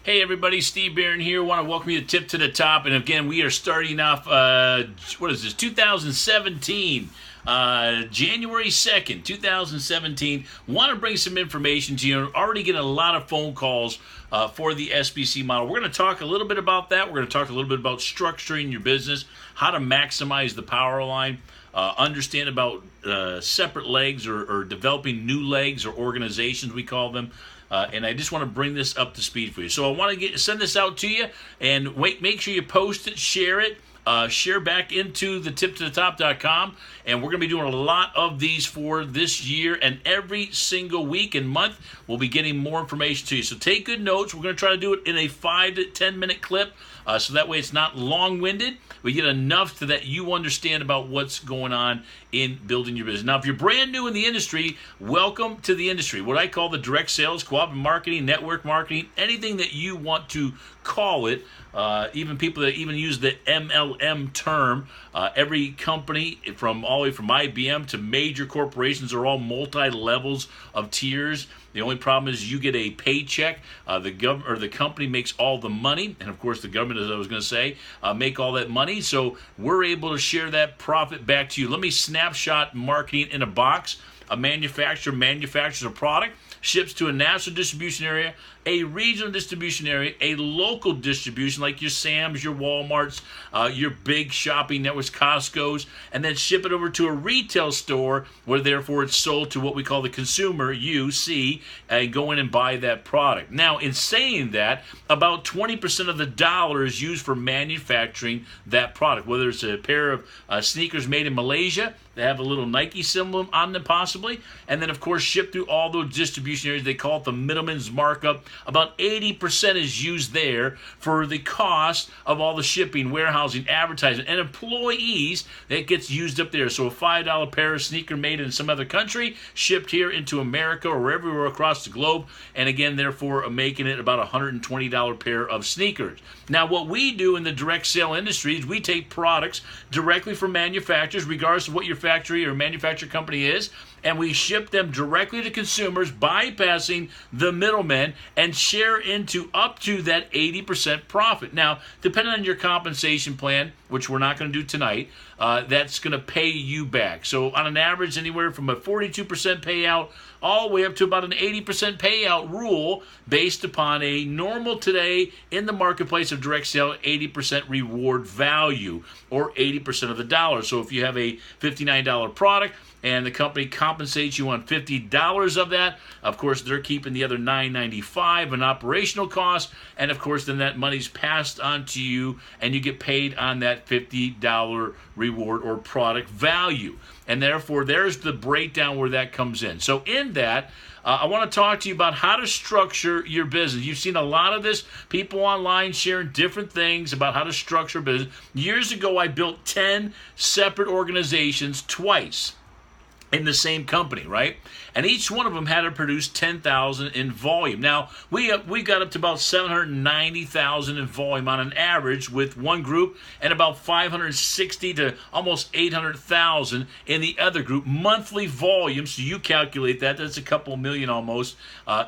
Hey everybody, Steve Barron here. Want to welcome you to Tip to the Top. And again, we are starting off, what is this, 2017, January 2nd, 2017. Want to bring some information to you. Already getting a lot of phone calls for the SBC model. We're going to talk a little bit about that. We're going to talk a little bit about structuring your business, how to maximize the power line. Understand about separate legs or developing new legs or organizations, we call them. And I just want to bring this up to speed for you. So I want to send this out to you, and make sure you post it, share it, share back into the tiptothetop.com, and we're going to be doing a lot of these for this year, and every single week and month we'll be getting more information to you. So take good notes. We're going to try to do it in a 5 to 10 minute clip, so that way it's not long-winded. We get enough so that you understand about what's going on in building your business. Now, if you're brand new in the industry, welcome to the industry. What I call the direct sales, cooperative marketing, network marketing, anything that you want to call it. Even people that even use the MLM term. Every company, from all the way from IBM to major corporations, are all multi-levels of tiers. The only problem is you get a paycheck. The company makes all the money, and of course the government, as I was going to say, make all that money. So we're able to share that profit back to you. Let me snapshot marketing in a box. A manufacturer manufactures a product, ships to a national distribution area, a regional distribution area, a local distribution like your Sam's, your Walmarts, your big shopping networks, Costco's, and then ship it over to a retail store where therefore it's sold to what we call the consumer, you see, and go in and buy that product. Now, in saying that, about 20% of the dollar is used for manufacturing that product, whether it's a pair of sneakers made in Malaysia, they have a little Nike symbol on them possibly, and then of course shipped through all those distribution areas. They call it the middleman's markup. About 80% is used there for the cost of all the shipping, warehousing, advertising, and employees that gets used up there. So a $5 pair of sneaker made in some other country, shipped here into America or everywhere across the globe, and again, therefore, making it about a $120 pair of sneakers. Now, what we do in the direct sale industry is we take products directly from manufacturers, regardless of what your factory or manufacturer company is, and we ship them directly to consumers, bypassing the middlemen, and share into up to that 80% profit. Now, depending on your compensation plan, which we're not going to do tonight, that's going to pay you back. So on an average, anywhere from a 42% payout all the way up to about an 80% payout rule, based upon a normal today in the marketplace of direct sale 80% reward value, or 80% of the dollar. So if you have a $59 product and the company compensates you on $50 of that, of course they're keeping the other $9.95 in operational costs, and of course then that money's passed on to you and you get paid on that $50 reward or product value. And therefore there's the breakdown where that comes in. So in that, I want to talk to you about how to structure your business. You've seen a lot of this, people online sharing different things about how to structure business. Years ago, I built 10 separate organizations twice in the same company, right? And each one of them had to produce 10,000 in volume. Now, we got up to about 790,000 in volume on an average with one group, and about 560 to almost 800,000 in the other group. Monthly volume, so you calculate that, that's a couple million almost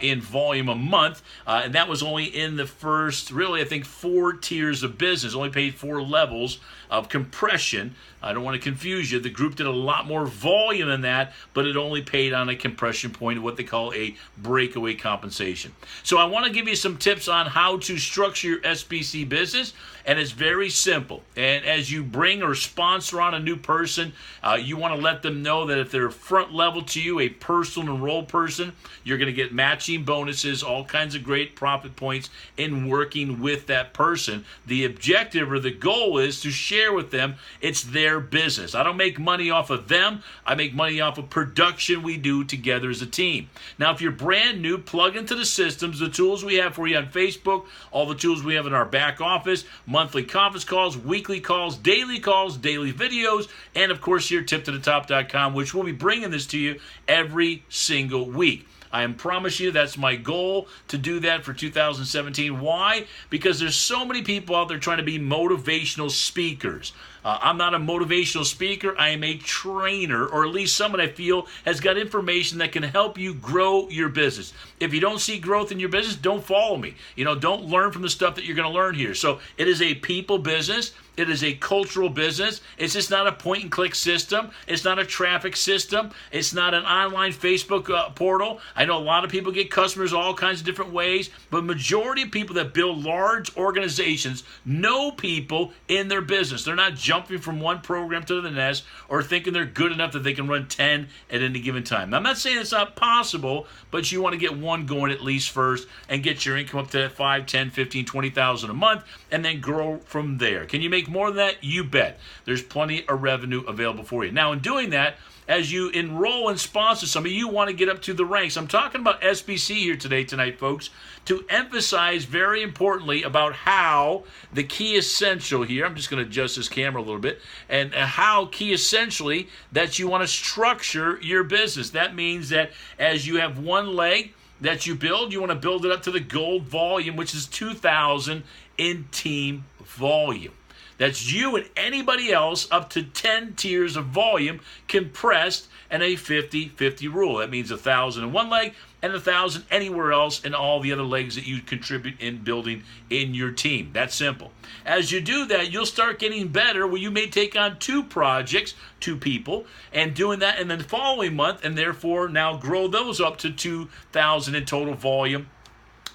in volume a month. And that was only in the first, really, I think 4 tiers of business, only paid 4 levels of compression. I don't want to confuse you. The group did a lot more volume than that, but it only paid on a compression point of what they call a breakaway compensation. So I want to give you some tips on how to structure your SBC business, and it's very simple. And as you bring or sponsor on a new person, you want to let them know that if they're front level to you, a personal enrolled person, you're going to get matching bonuses, all kinds of great profit points in working with that person. The objective or the goal is to share with them it's their business. I don't make money off of them. I make money off of production we do together as a team. Now, if you're brand new, plug into the systems, the tools we have for you on Facebook, all the tools we have in our back office, monthly conference calls, weekly calls, daily videos, and of course here, tiptothetop.com, which we'll be bringing this to you every single week. I promise you that's my goal to do that for 2017. Why? Because there's so many people out there trying to be motivational speakers. I'm not a motivational speaker. I am a trainer, or at least someone I feel has got information that can help you grow your business. If you don't see growth in your business, don't follow me. Don't learn from the stuff that you're going to learn here. So it is a people business. It is a cultural business. It's just not a point-and-click system. It's not a traffic system. It's not an online Facebook portal. I know a lot of people get customers all kinds of different ways, but majority of people that build large organizations know people in their business. They're not jumping from one program to the next or thinking they're good enough that they can run 10 at any given time. Now, I'm not saying it's not possible, but you want to get one going at least first and get your income up to 5, 10, 15, 20,000 a month and then grow from there. Can you make more than that? You bet. There's plenty of revenue available for you. Now, in doing that, as you enroll and sponsor somebody, you want to get up to the ranks. I'm talking about SBC here tonight, folks, to emphasize very importantly about how the key essential here, I'm just going to adjust this camera a little bit, and how key essentially that you want to structure your business. That means that as you have one leg that you build, you want to build it up to the gold volume, which is 2,000 in team volume. That's you and anybody else up to 10 tiers of volume compressed in a 50-50 rule. That means 1,000 in one leg and 1,000 anywhere else in all the other legs that you contribute in building in your team. That's simple. As you do that, you'll start getting better where you may take on 2 projects, 2 people, and doing that in the following month, and therefore now grow those up to 2,000 in total volume.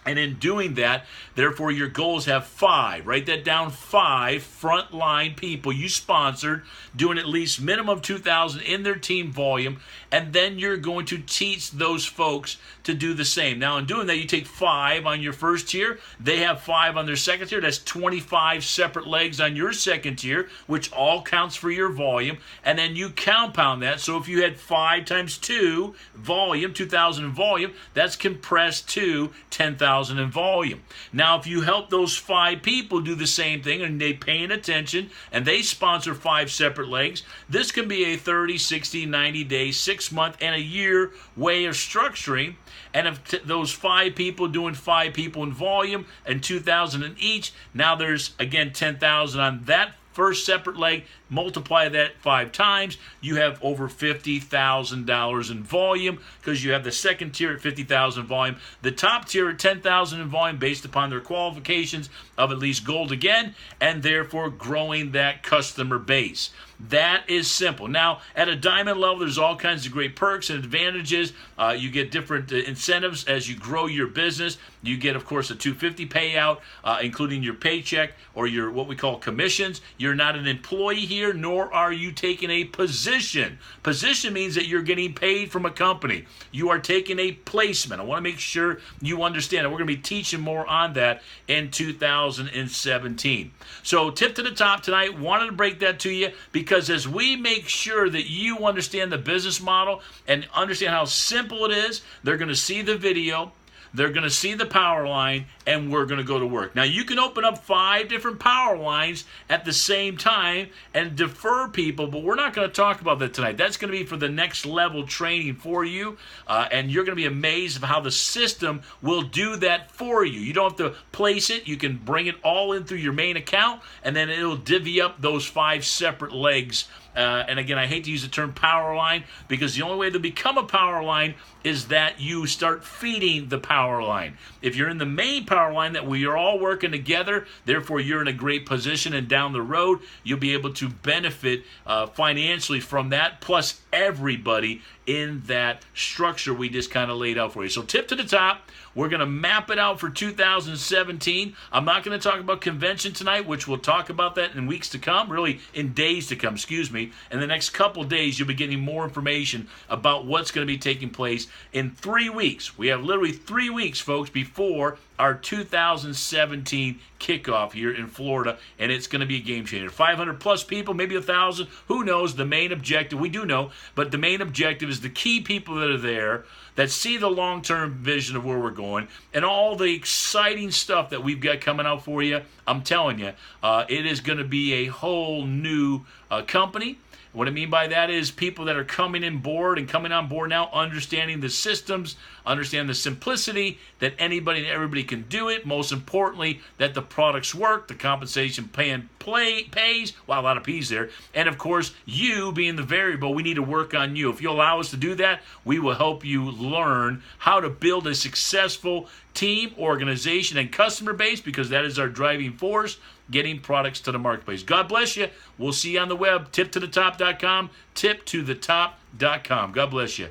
And in doing that, therefore, your goals have 5. Write that down, 5 frontline people you sponsored doing at least minimum 2,000 in their team volume. And then you're going to teach those folks to do the same. Now, in doing that, you take 5 on your first tier. They have 5 on their second tier. That's 25 separate legs on your second tier, which all counts for your volume. And then you compound that. So if you had 5 times 2 volume, 2,000 in volume, that's compressed to 10,000 in volume. Now, if you help those 5 people do the same thing and they paying attention and they sponsor 5 separate legs, this can be a 30, 60, 90 day, 6-month, and a year way of structuring. And if those 5 people doing 5 people in volume and 2,000 in each, now there's again 10,000 on that first separate leg, multiply that 5 times, you have over $50,000 in volume because you have the second tier at 50,000 in volume, the top tier at 10,000 in volume based upon their qualifications of at least gold again, and therefore growing that customer base. That is simple. Now, at a diamond level, there's all kinds of great perks and advantages. You get different incentives as you grow your business. You get, of course, a $250 payout, including your paycheck or your what we call commissions. You're not an employee here, nor are you taking a position. Position means that you're getting paid from a company. You are taking a placement. I want to make sure you understand it. We're going to be teaching more on that in 2017. So, tip to the top tonight. Wanted to break that to you because as we make sure that you understand the business model and understand how simple it is, they're going to see the video. They're going to see the power line, and we're going to go to work. Now, you can open up 5 different power lines at the same time and defer people, but we're not going to talk about that tonight. That's going to be for the next level training for you, and you're going to be amazed of how the system will do that for you. You don't have to place it. You can bring it all in through your main account, and then it'll divvy up those 5 separate legs. And again, I hate to use the term power line because the only way to become a power line is that you start feeding the power line. If you're in the main power line that we are all working together, therefore you're in a great position, and down the road you'll be able to benefit financially from that, plus everybody in that structure we just kind of laid out for you. So tip to the top, we're going to map it out for 2017. I'm not going to talk about convention tonight, which we'll talk about that in weeks to come, really in days to come, excuse me. In the next couple of days, you'll be getting more information about what's going to be taking place in 3 weeks. We have literally 3 weeks, folks, before our 2017 kickoff here in Florida, and it's going to be a game changer. 500 plus people, maybe 1,000, who knows? The main objective, we do know, but the main objective is the key people that are there that see the long-term vision of where we're going and all the exciting stuff that we've got coming out for you. I'm telling you, it is going to be a whole new company. What I mean by that is people that are coming on board now, understanding the systems, understand the simplicity that anybody and everybody can do it. Most importantly, that the products work, the compensation pays. Wow, a lot of P's there. And of course, you being the variable, we need to work on you. If you allow us to do that, we will help you learn how to build a successful team, organization, and customer base, because that is our driving force, getting products to the marketplace. God bless you. We'll see you on the web, tiptothetop.com, tiptothetop.com. God bless you.